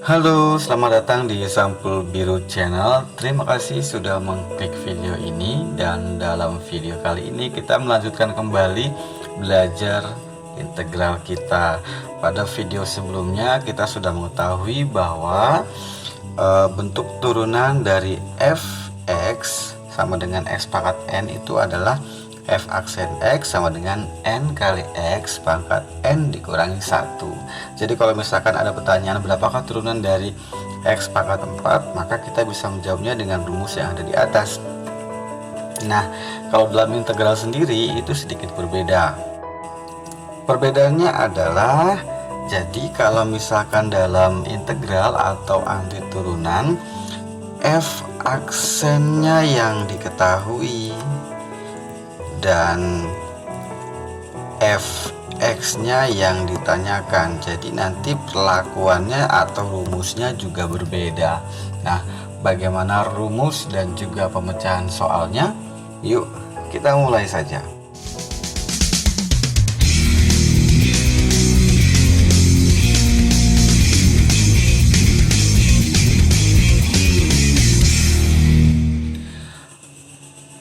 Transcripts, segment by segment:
Halo, selamat datang di Sampul Biru Channel. Terima kasih sudah mengklik video ini. Dan dalam video kali ini kita melanjutkan kembali belajar integral kita. Pada video sebelumnya kita sudah mengetahui bahwa bentuk turunan dari f(x) sama dengan x pangkat n itu adalah f aksen x sama dengan n kali x pangkat n dikurangi 1. Jadi kalau misalkan ada pertanyaan berapakah turunan dari x pangkat 4, maka kita bisa menjawabnya dengan rumus yang ada di atas. Nah, kalau dalam integral sendiri itu sedikit berbeda. Perbedaannya adalah, jadi kalau misalkan dalam integral atau anti turunan, f aksennya yang diketahui dan fx-nya yang ditanyakan. Jadi nanti perlakuannya atau rumusnya juga berbeda. Nah, bagaimana rumus dan juga pemecahan soalnya? Yuk, kita mulai saja.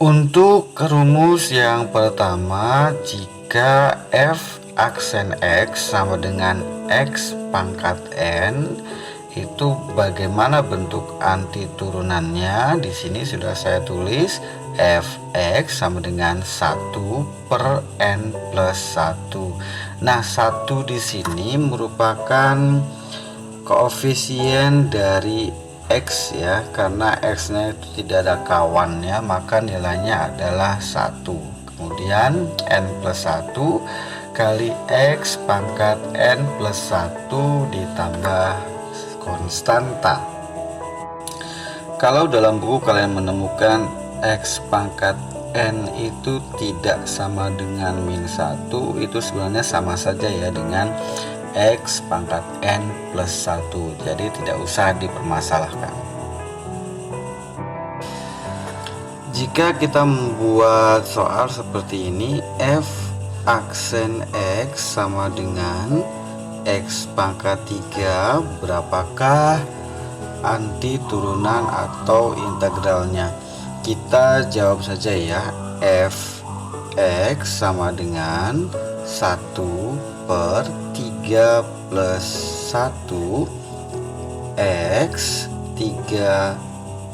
Untuk rumus yang pertama, jika f aksen x sama dengan x pangkat n, itu bagaimana bentuk anti turunannya? Di sini sudah saya tulis fx sama dengan 1 per n plus 1. Nah, 1 di sini merupakan koefisien dari x ya, karena x nya itu tidak ada kawannya, maka nilainya adalah 1. Kemudian n plus 1 kali x pangkat n plus 1 ditambah konstanta. Kalau dalam buku kalian menemukan x pangkat n itu tidak sama dengan min 1, itu sebenarnya sama saja ya dengan x pangkat n plus 1, jadi tidak usah dipermasalahkan. Jika kita membuat soal seperti ini, f aksen x sama dengan x pangkat 3, berapakah anti turunan atau integralnya? Kita jawab saja ya, fx sama dengan 1 per 3 plus 1 x 3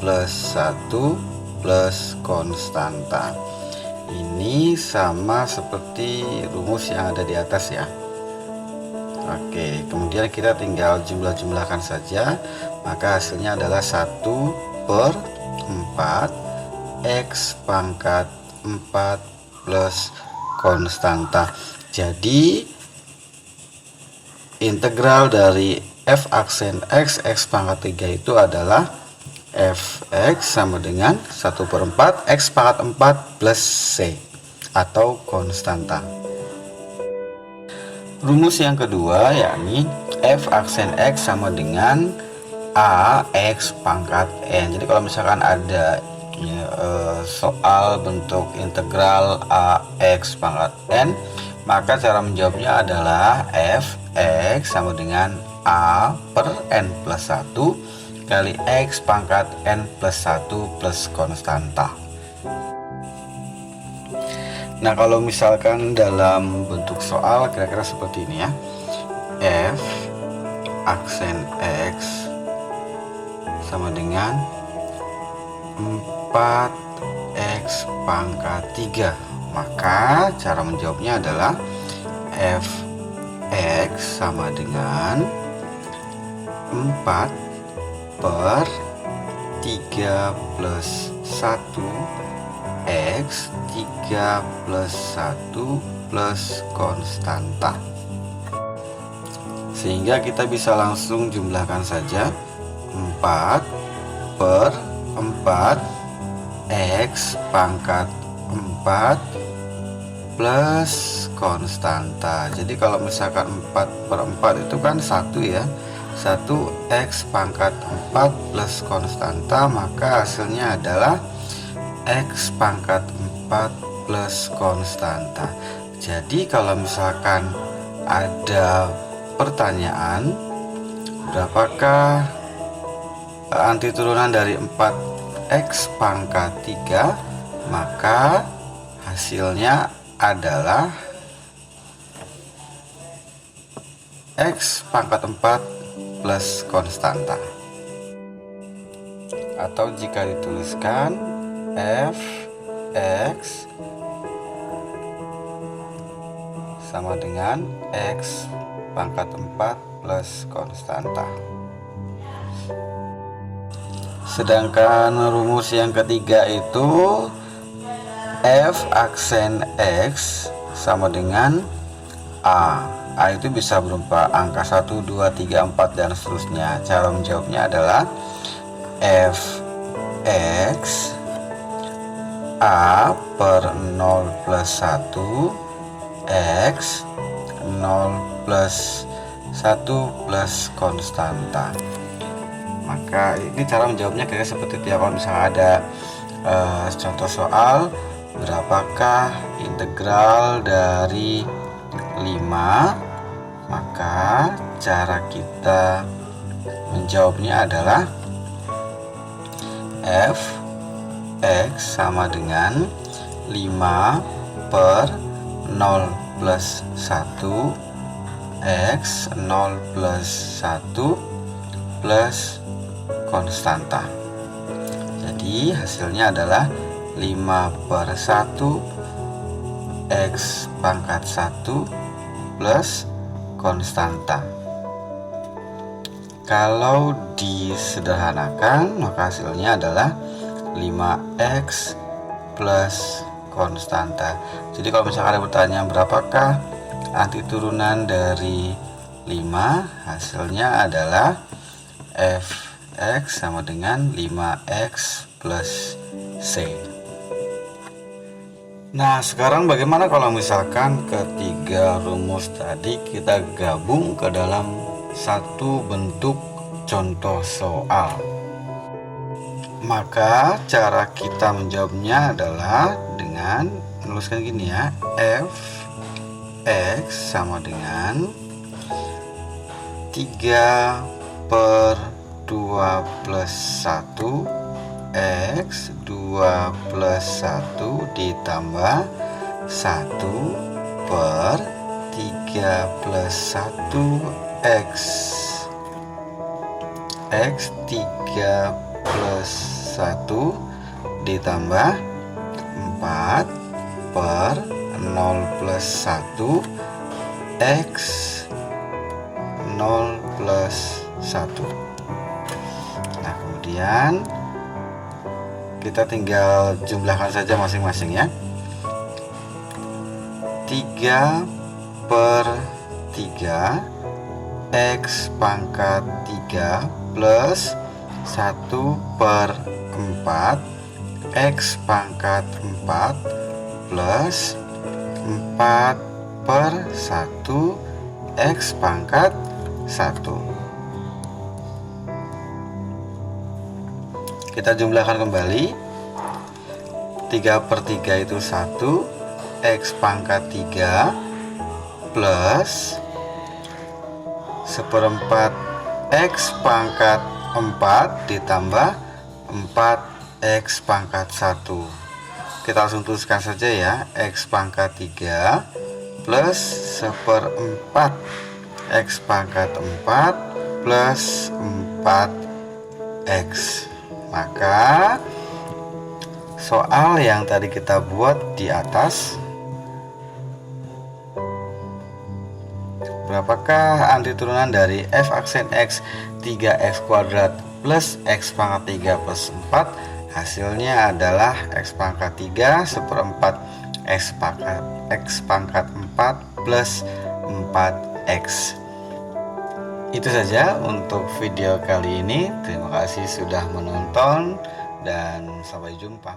plus 1 plus konstanta. Ini sama seperti rumus yang ada di atas ya. Oke, kemudian kita tinggal jumlah-jumlahkan saja, maka hasilnya adalah 1 per 4 x pangkat 4 plus konstanta. Jadi integral dari f aksen x pangkat 3 itu adalah fx sama dengan 1 per 4 x pangkat 4 plus c atau konstanta. Rumus yang kedua yakni f aksen x sama dengan a x pangkat n. Jadi kalau misalkan ada soal bentuk integral a x pangkat n, maka cara menjawabnya adalah fx sama dengan a per n plus 1 kali x pangkat n plus 1 plus konstanta. Nah, kalau misalkan dalam bentuk soal kira-kira seperti ini ya, f aksen x sama dengan 4x pangkat 3, maka cara menjawabnya adalah fx sama dengan 4 per 3 plus 1 x 3 plus 1 plus konstanta. Sehingga kita bisa langsung jumlahkan saja, 4 per 4 x pangkat 4 plus konstanta. Jadi kalau misalkan 4 per 4 itu kan 1 ya, 1 x pangkat 4 plus konstanta, maka hasilnya adalah x pangkat 4 plus konstanta. Jadi kalau misalkan ada pertanyaan Berapakah anti turunan dari 4x pangkat 3? Maka hasilnya adalah x pangkat 4 plus konstanta. Atau jika dituliskan f(x) sama dengan x pangkat 4 plus konstanta. Sedangkan rumus yang ketiga itu f aksen x sama dengan a. A itu bisa berupa angka 1, 2, 3, 4 dan seterusnya. Cara menjawabnya adalah f x a per 0 plus 1 x 0 plus 1 plus konstanta. Maka ini cara menjawabnya kayak seperti itu ya. Kalau misalnya ada contoh soal, berapakah integral dari 5, maka cara kita menjawabnya adalah f x sama dengan 5 per 0 plus 1 x 0 plus 1 plus konstanta. Jadi hasilnya adalah 5 per 1 x pangkat 1 plus konstanta. Kalau disederhanakan, maka hasilnya adalah 5x plus konstanta. Jadi kalau misalkan ada pertanyaan berapakah anti turunan dari 5, hasilnya adalah fx sama dengan 5x plus c. Nah, sekarang bagaimana kalau misalkan ketiga rumus tadi kita gabung ke dalam satu bentuk contoh soal? Maka cara kita menjawabnya adalah dengan menuliskan gini ya, f x sama dengan 3 per 2 plus 1 x 2 plus 1 ditambah 1 per 3 plus 1 x 3 plus 1 ditambah 4 per 0 plus 1 x 0 plus 1. Nah, kemudian kita tinggal jumlahkan saja masing-masing ya. 3 per 3 x pangkat 3 plus 1 per 4 x pangkat 4 plus 4 per 1 x pangkat 1. Kita jumlahkan kembali. 3 per 3 itu 1, x pangkat 3 plus 1/4 x pangkat 4 ditambah 4x pangkat 1. Kita langsung tuliskan saja ya, x pangkat 3 plus 1/4 x pangkat 4 plus 4x. Maka soal yang tadi kita buat di atas, berapakah anti turunan dari f aksen x 3x kuadrat plus x pangkat 3 plus 4? Hasilnya adalah x pangkat 3 1/4 x pangkat 4 plus 4x. Itu saja untuk video kali ini. Terima kasih sudah menonton dan sampai jumpa.